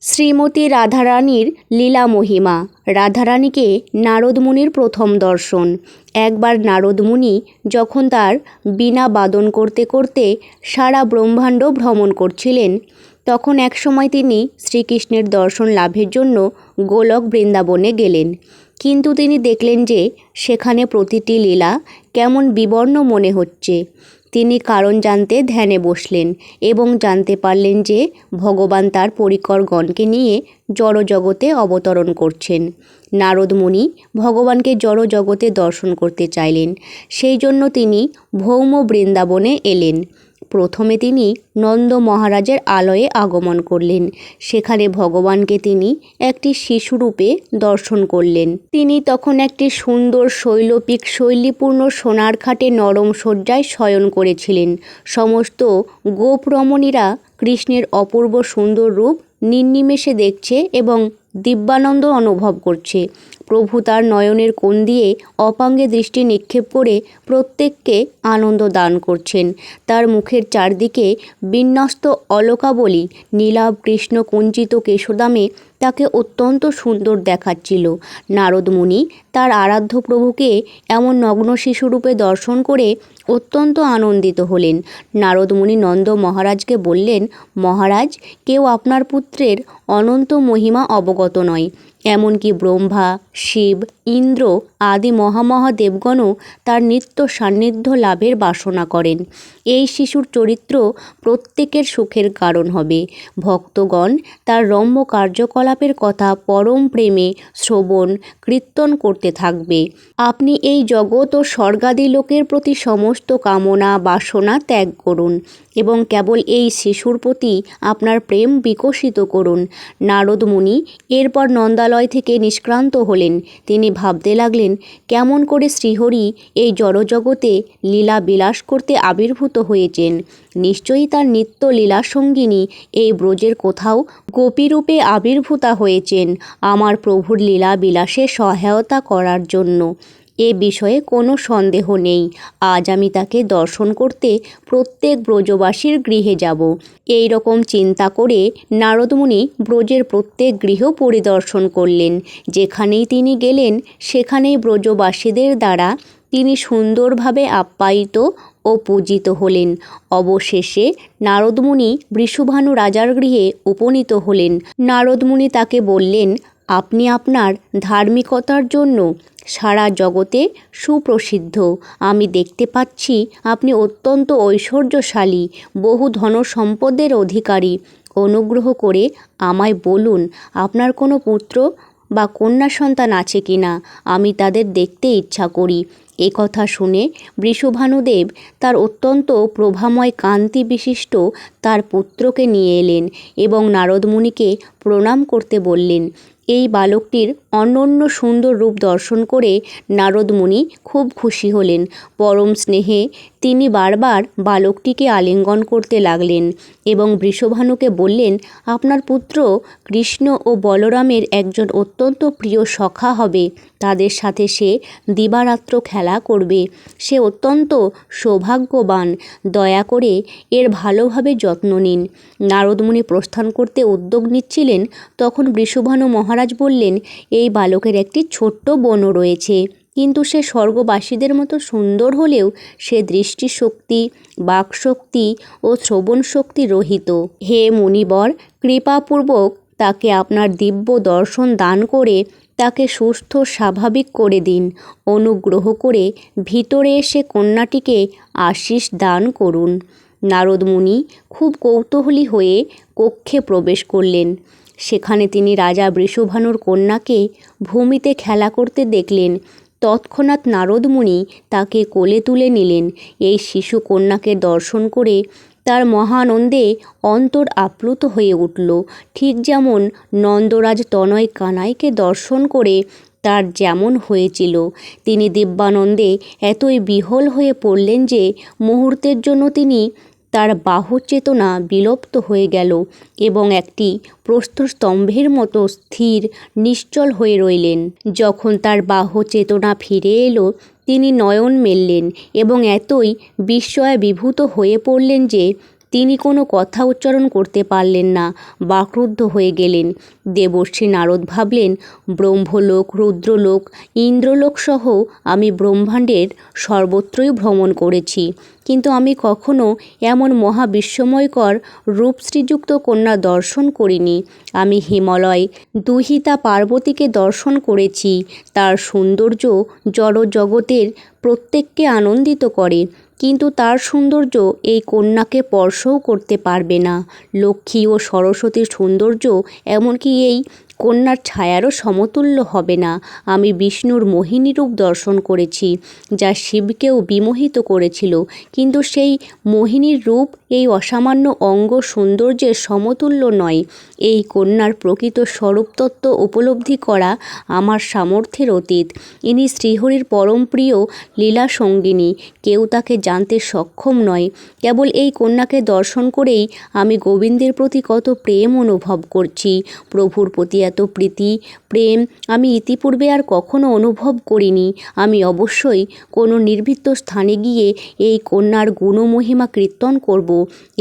শ্রীমতী রাধারানীর লীলা মহিমা। রাধারানীকে নারদমুনির প্রথম দর্শন। একবার নারদমুনি যখন তার বীণা বাদন করতে করতে সারা ব্রহ্মাণ্ড ভ্রমণ করছিলেন, তখন একসময় তিনি শ্রীকৃষ্ণের দর্শন লাভের জন্য গোলক বৃন্দাবনে গেলেন। কিন্তু তিনি দেখলেন যে সেখানে প্রতিটি লীলা কেমন বিবর্ণ মনে হচ্ছে। তিনি কারণ জানতে ধ্যানে বসলেন এবং জানতে পারলেন যে ভগবান তার পরিকরগণকে নিয়ে জড়জগতে অবতরণ করছেন। নারদ মুনি ভগবানকে জড়জগতে দর্শন করতে চাইলেন। সেই জন্য তিনি ভৌম বৃন্দাবনে এলেন। প্রথমে তিনি নন্দ মহারাজের আলয়ে আগমন করলেন। সেখানে ভগবানকে তিনি একটি শিশুরূপে দর্শন করলেন। তিনি তখন একটি সুন্দর শৈলপিক শৈলীপূর্ণ সোনার খাটে নরম শয্যায় শয়ন করেছিলেন। সমস্ত গোপ রমণীরা কৃষ্ণের অপূর্ব সুন্দর রূপ নির্নিমেষে দেখছে এবং দিব্যানন্দ অনুভব করছে। প্রভু তার নয়নের কোণ দিয়ে অপাঙ্গে দৃষ্টি নিক্ষেপ করে প্রত্যেককে আনন্দ দান করছেন। তার মুখের চারদিকে বিন্যস্ত অলকাবলী নীলাভ কৃষ্ণ কুঞ্চিত কেশদামে তাকে অত্যন্ত সুন্দর দেখাচ্ছিল। নারদ মুনি তার আরাধ্য প্রভুকে এমন নগ্ন শিশুরূপে দর্শন করে অত্যন্ত আনন্দিত হলেন। নারদ মুনি নন্দ মহারাজকে বললেন, মহারাজ, কেউ আপনার পুত্রের অনন্ত মহিমা অবগত নয়। এমনকি ব্রহ্মা, শিব, ইন্দ্র আদি মহামহাদেবগণও তার নিত্য সান্নিধ্য লাভের বাসনা করেন। এই শিশুর চরিত্র প্রত্যেকের সুখের কারণ হবে। ভক্তগণ তার রম্য কার্যকলাপের কথা পরম প্রেমে শ্রবণ কীর্তন করতে থাকবে। আপনি এই জগৎ ও স্বর্গাদি লোকের প্রতি সমস্ত কামনা বাসনা ত্যাগ করুন এবং কেবল এই শিশুর প্রতি আপনার প্রেম বিকশিত করুন। নারদ মুনি এরপর নন্দালয় থেকে নিষ্ক্রান্ত হলেন। তিনি ভাবতে লাগলেন, কেমন করে শ্রীহরি এই জড়জগতে লীলা বিলাস করতে আবির্ভূত হয়েছেন। নিশ্চয়ই তার নিত্য লীলা সঙ্গিনী এই ব্রজের কোথাও গোপীরূপে আবির্ভূতা হয়েছেন আমার প্রভুর লীলা বিলাসে সহায়তা করার জন্য। এ বিষয়ে কোনো সন্দেহ নেই। আজ আমি তাকে দর্শন করতে প্রত্যেক ব্রজবাসীর গৃহে যাব। এই রকম চিন্তা করে নারদমুনি ব্রজের প্রত্যেক গৃহ পরিদর্শন করলেন। যেখানেই তিনি গেলেন সেখানেই ব্রজবাসীদের দ্বারা তিনি সুন্দরভাবে আপ্যায়িত ও পূজিত হলেন। অবশেষে নারদমুনি বৃষভানু রাজার গৃহে উপনীত হলেন। নারদমুনি তাকে বললেন, আপনি আপনার ধার্মিকতার জন্য সারা জগতে সুপ্রসিদ্ধ। আমি দেখতে পাচ্ছি আপনি অত্যন্ত ঐশ্বর্যশালী, বহু ধন সম্পদের অধিকারী। অনুগ্রহ করে আমায় বলুন, আপনার কোনো পুত্র বা কন্যা সন্তান আছে কি না? আমি তাদের দেখতে ইচ্ছা করি। এ কথা শুনে বৃষভানুদেব তার অত্যন্ত প্রভাময় কান্তি বিশিষ্ট তার পুত্রকে নিয়ে এলেন এবং নারদমুনিকে প্রণাম করতে বললেন। এই বালকটির অনন্য সুন্দর রূপ দর্শন করে নারদ মুনি খুব খুশি হলেন। পরম স্নেহে তিনি বারবার বালকটিকে আলিঙ্গন করতে লাগলেন এবং বৃষভানুকে বললেন, আপনার পুত্র কৃষ্ণ ও বলরামের একজন অত্যন্ত প্রিয় সখা হবে। তাদের সাথে সে দিবারাত্র খেলা করবে। সে অত্যন্ত সৌভাগ্যবান। দয়া করে এর ভালোভাবে যত্ন নিন। নারদমুনি প্রস্থান করতে উদ্যোগ নিচ্ছিলেন, তখন বৃষভানু মহারাজ বললেন, এই বালকের একটি ছোট্ট বোনও রয়েছে, কিন্তু সে স্বর্গবাসীদের মতো সুন্দর হলেও সে দৃষ্টিশক্তি, বাকশক্তি ও শ্রবণ শক্তি রহিত। হে মুনিবর, কৃপাপূর্বক তাকে আপনার দিব্য দর্শন দান করে তাকে সুস্থ স্বাভাবিক করে দিন। অনুগ্রহ করে ভিতরে এসে কন্যাটিকে আশীষ দান করুন। নারদ মুনি খুব কৌতূহলী হয়ে কক্ষে প্রবেশ করলেন। সেখানে তিনি রাজা বৃষভানুর কন্যাকে ভূমিতে খেলা করতে দেখলেন। তৎক্ষণাৎ নারদ মুনি তাকে কোলে তুলে নিলেন। এই শিশু কন্যাকে দর্শন করে তার মহানন্দে অন্তর আপ্লুত হয়ে উঠল। ঠিক যেমন নন্দরাজ তনয় কানাইকে দর্শন করে তার যেমন হয়েছিল। তিনি দিব্যানন্দে এতই বিহ্বল হয়ে পড়লেন যে মুহূর্তের জন্য তিনি তার বাহু চেতনা বিলুপ্ত হয়ে গেল এবং একটি প্রস্তরস্তম্ভের মতো স্থির নিশ্চল হয়ে রইলেন। যখন তার বাহু চেতনা ফিরে এলো, তিনি নয়ন মেললেন এবং এতই বিস্ময়ে বিভূত হয়ে পড়লেন যে তিনি কোনো কথা উচ্চারণ করতে পারলেন না, বাকরুদ্ধ হয়ে গেলেন। দেবর্ষি নারদ ভাবলেন, ব্রহ্মলোক, রুদ্রলোক, ইন্দ্রলোক সহ আমি ব্রহ্মাণ্ডের সর্বত্রই ভ্রমণ করেছি, কিন্তু আমি কখনো এমন মহাবিস্ময়কর রূপ শ্রীযুক্ত কন্যা দর্শন করিনি। আমি হিমালয় দুহিতা পার্বতীকে দর্শন করেছি। তার সৌন্দর্য জড়জগতের প্রত্যেককে আনন্দিত করে, কিন্তু তার সৌন্দর্য এই কন্যাকে স্পর্শও করতে পারবে না। লক্ষ্মী ও সরস্বতীর সৌন্দর্য এমনকি এই কন্যার ছায়ারও সমতুল্য হবে না। আমি বিষ্ণুর মোহিনী রূপ দর্শন করেছি, যা শিবকেও বিমোহিত করেছিল, কিন্তু সেই মোহিনীর রূপ এই অসামান্য অঙ্গ সৌন্দর্যের সমতুল্য নয়। এই কন্যার প্রকৃত স্বরূপতত্ত্ব উপলব্ধি করা আমার সামর্থ্যের অতীত। ইনি শ্রীহরির পরম প্রিয় লীলা সঙ্গিনী, কেউ তাকে জানতে সক্ষম নয়। কেবল এই কন্যাকে দর্শন করেই আমি গোবিন্দের প্রতি কত প্রেম অনুভব করছি। প্রভুর প্রতি এত প্রীতি প্রেম আমি ইতিপূর্বে আর কখনো অনুভব করিনি। আমি অবশ্যই কোনো নির্ভীত স্থানে গিয়ে এই কন্যার গুণমহিমা কীর্তন করব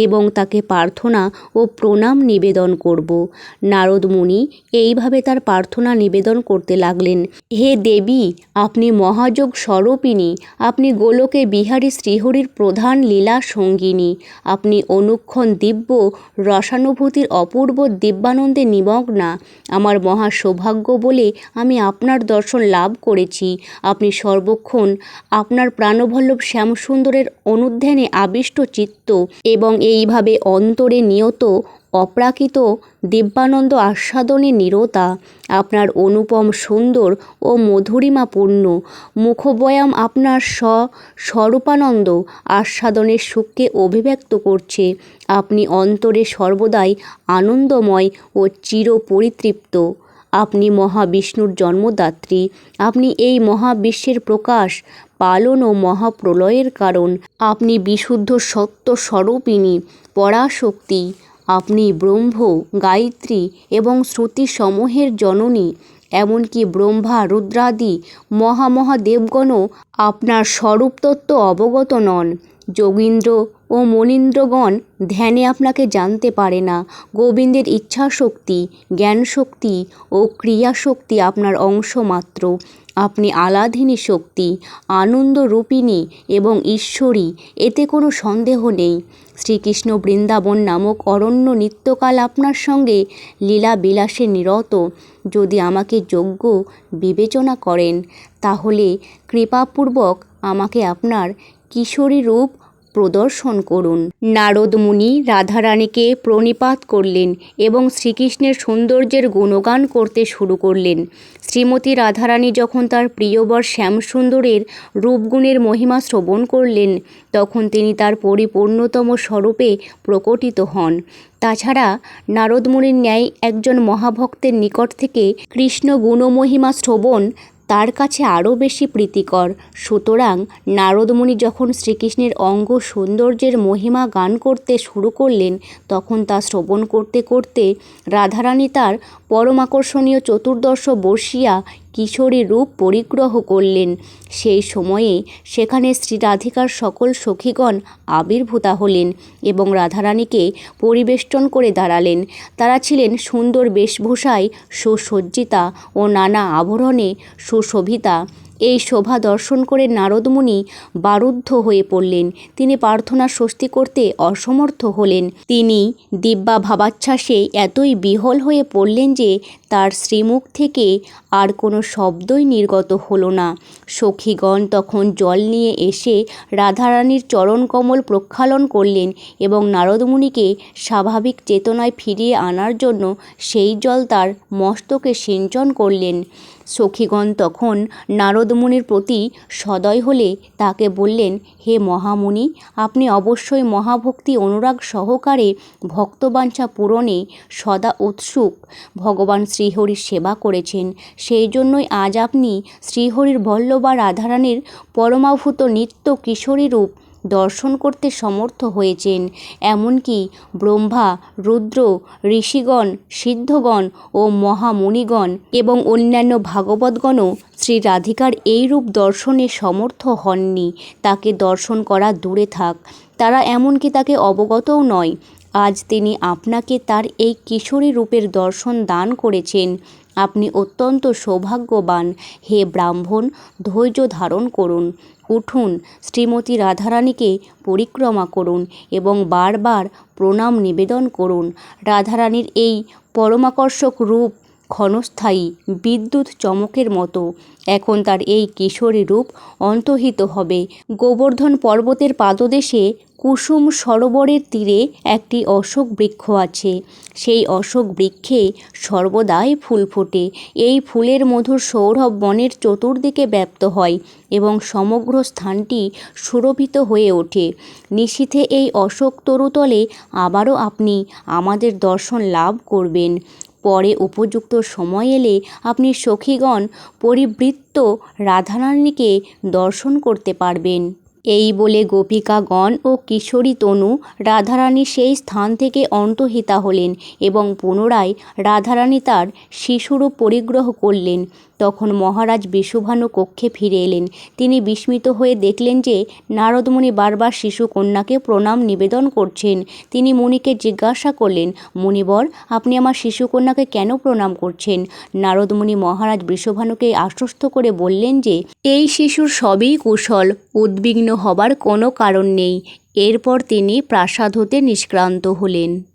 এবং তাকে প্রার্থনা ও প্রণাম নিবেদন করব। নারদ মুনি এইভাবে তার প্রার্থনা নিবেদন করতে লাগলেন। হে দেবী, আপনি মহাযোগ স্বরূপিণী, আপনি গোলকে বিহারী শ্রীহরির প্রধান লীলা সঙ্গিনী, আপনি অনুক্ষণ দিব্য রসানুভূতির অপূর্ব দিব্যানন্দে নিমগ্না। আমার মহা সৌভাগ্য বলে আমি আপনার দর্শন লাভ করেছি। আপনি সর্বক্ষণ আপনার প্রাণবল্লভ শ্যামসুন্দরের অনুধ্যানে আবিষ্ট চিত্ত এবং এইভাবে অন্তরে নিয়ত অপ্রাকৃত দিব্যানন্দ আস্বাদনে নিরতা। আপনার অনুপম সুন্দর ও মধুরিমাপূর্ণ মুখবয়াম আপনার স্বরূপানন্দ আস্বাদনের সুখকে অভিব্যক্ত করছে। আপনি অন্তরে সর্বদাই আনন্দময় ও চিরপরিতৃপ্ত। আপনি মহাবিষ্ণুর জন্মদাত্রী, আপনি এই মহাবিশ্বের প্রকাশ, পালন ও মহাপ্রলয়ের কারণ। আপনি বিশুদ্ধ সত্য স্বরূপিণী, পরাশক্তি। আপনি ব্রহ্ম, গায়ত্রী এবং শ্রুতিসমূহের জননী। এমনকি ব্রহ্মা, রুদ্রাদি মহাদেবগণও আপনার স্বরূপতত্ত্ব অবগত নন। যোগীন্দ্র ও মনীন্দ্রগণ ধ্যানে আপনাকে জানতে পারে না। গোবিন্দের ইচ্ছাশক্তি, জ্ঞানশক্তি ও ক্রিয়াশক্তি আপনার অংশ মাত্র। আপনি আলাধিনী শক্তি, আনন্দরূপিণী এবং ঈশ্বরী, এতে কোনো সন্দেহ নেই। শ্রীকৃষ্ণ বৃন্দাবন নামক অরণ্য নিত্যকাল আপনার সঙ্গে লীলা বিলাসে নিরত। যদি আমাকে যোগ্য বিবেচনা করেন, তাহলে কৃপাপূর্বক আমাকে আপনার কিশোরী রূপ প্রদর্শন করুন। নারদ মুনি রাধারানীকে প্রণিপাত করলেন এবং শ্রীকৃষ্ণের সৌন্দর্যের গুণগান করতে শুরু করলেন। শ্রীমতী রাধারানী যখন তার প্রিয়বর শ্যামসুন্দরের রূপগুণের মহিমা শ্রবণ করলেন, তখন তিনি তার পরিপূর্ণতম স্বরূপে প্রকটিত হন। তাছাড়া নারদ মুনির ন্যায় একজন মহাভক্তের নিকট থেকে কৃষ্ণ গুণমহিমা শ্রবণ তার কাছে আরও বেশি প্রীতিকর। সুতরাং নারদমুনি যখন শ্রীকৃষ্ণের অঙ্গ সৌন্দর্যের মহিমা গান করতে শুরু করলেন, তখন তা শ্রবণ করতে করতে রাধারানী তার পরমাকর্ষণীয় চতুর্দশ বর্ষীয়া কিশোরী রূপ পরিগ্রহ করলেন। সেই সময়ে সেখানে শ্রী রাধিকার সকল সখীগণ আবির্ভূতা হলেন এবং রাধারানীকে পরিবেষ্টন করে দাঁড়ালেন। তারা ছিলেন সুন্দর বেশভূষায় সুসজ্জিতা ও নানা আভরণে সুশোভিতা। এই শোভা দর্শন করে নারদমুনি বারুদ্ধ হয়ে পড়লেন। তিনি প্রার্থনা স্বস্তি করতে অসমর্থ হলেন। তিনি দিব্যা ভাবাচ্ছ্বাসে এতই বিহ্বল হয়ে পড়লেন যে তার শ্রীমুখ থেকে আর কোনো শব্দই নির্গত হলো না। সখীগণ তখন জল নিয়ে এসে রাধারানীর চরণকমল প্রক্ষালন করলেন এবং নারদমুনিকে স্বাভাবিক চেতনায় ফিরিয়ে আনার জন্য সেই জল তার মস্তকে সিঞ্চন করলেন। সখীগণ তখন নারদমুনির প্রতি সদয় হলে তাকে বললেন, হে মহামুনি, আপনি অবশ্যই মহাভক্তি অনুরাগ সহকারে ভক্তবাঞ্ছা পূরণে সদা উৎসুক। ভগবান শ্রীহরির সেবা করেছেন, সেই জন্যই আজ আপনি শ্রীহরির বল্লভা রাধারানীর পরমাভূত নিত্য কিশোরী রূপ দর্শন করতে সমর্থ হয়েছেন। এমনকি ব্রহ্মা, রুদ্র, ঋষিগণ, সিদ্ধগণ ও মহামুনিগণ এবং অন্যান্য ভাগবতগণও শ্রী রাধিকার এই রূপ দর্শনে সমর্থ হননি। তাকে দর্শন করা দূরে থাক, তারা এমনকি তাকে অবগতও নয়। আজ তিনি আপনাকে তার এই কিশোরী রূপের দর্শন দান করেছেন। আপনি অত্যন্ত সৌভাগ্যবান। হে ব্রাহ্মণ, ধৈর্য ধারণ করুন। উঠুন, শ্রীমতী রাধারানীকে পরিক্রমা করুন এবং বারবার প্রণাম নিবেদন করুন। রাধারানীর এই পরমাকর্ষক রূপ ক্ষণস্থায়ী বিদ্যুৎ চমকের মতো। এখন তার এই কিশোরী রূপ অন্তর্হিত হবে। গোবর্ধন পর্বতের পাদদেশে কুসুম সরোবরের তীরে একটি অশোক বৃক্ষ আছে। সেই অশোক বৃক্ষে সর্বদাই ফুল ফোটে। এই ফুলের মধুর সৌরভ বনের চতুর্দিকে ব্যাপ্ত হয় এবং সমগ্র স্থানটি সুরভিত হয়ে ওঠে। নিশীথে এই অশোক তরুতলে আবারও আপনি আমাদের দর্শন লাভ করবেন। পরে উপযুক্ত সময় এলে আপনি সখীগণ পরিবৃত্ত রাধারানীকে দর্শন করতে পারবেন। এই বলে গোপিকাগণ ও কিশোরী তনু রাধারানী সেই স্থান থেকে অন্তর্হিতা হলেন এবং পুনরায় রাধারানী তার শিশুরূপ পরিগ্রহ করলেন। তখন মহারাজ বিষুভানু কক্ষে ফিরে এলেন। তিনি বিস্মিত হয়ে দেখলেন যে নারদমুনি বারবার শিশু কন্যাকে প্রণাম নিবেদন করছেন। তিনি মুনিকে জিজ্ঞাসা করলেন, মুনিবর, আপনি আমার শিশুকন্যাকে কেন প্রণাম করছেন? নারদমুনি মহারাজ বৃষভানুকে আশ্বস্ত করে বললেন যে এই শিশুর সবই কুশল, উদ্বিগ্ন হবার কোনো কারণ নেই। এরপর তিনি প্রাসাদ হতে নিষ্ক্রান্ত হলেন।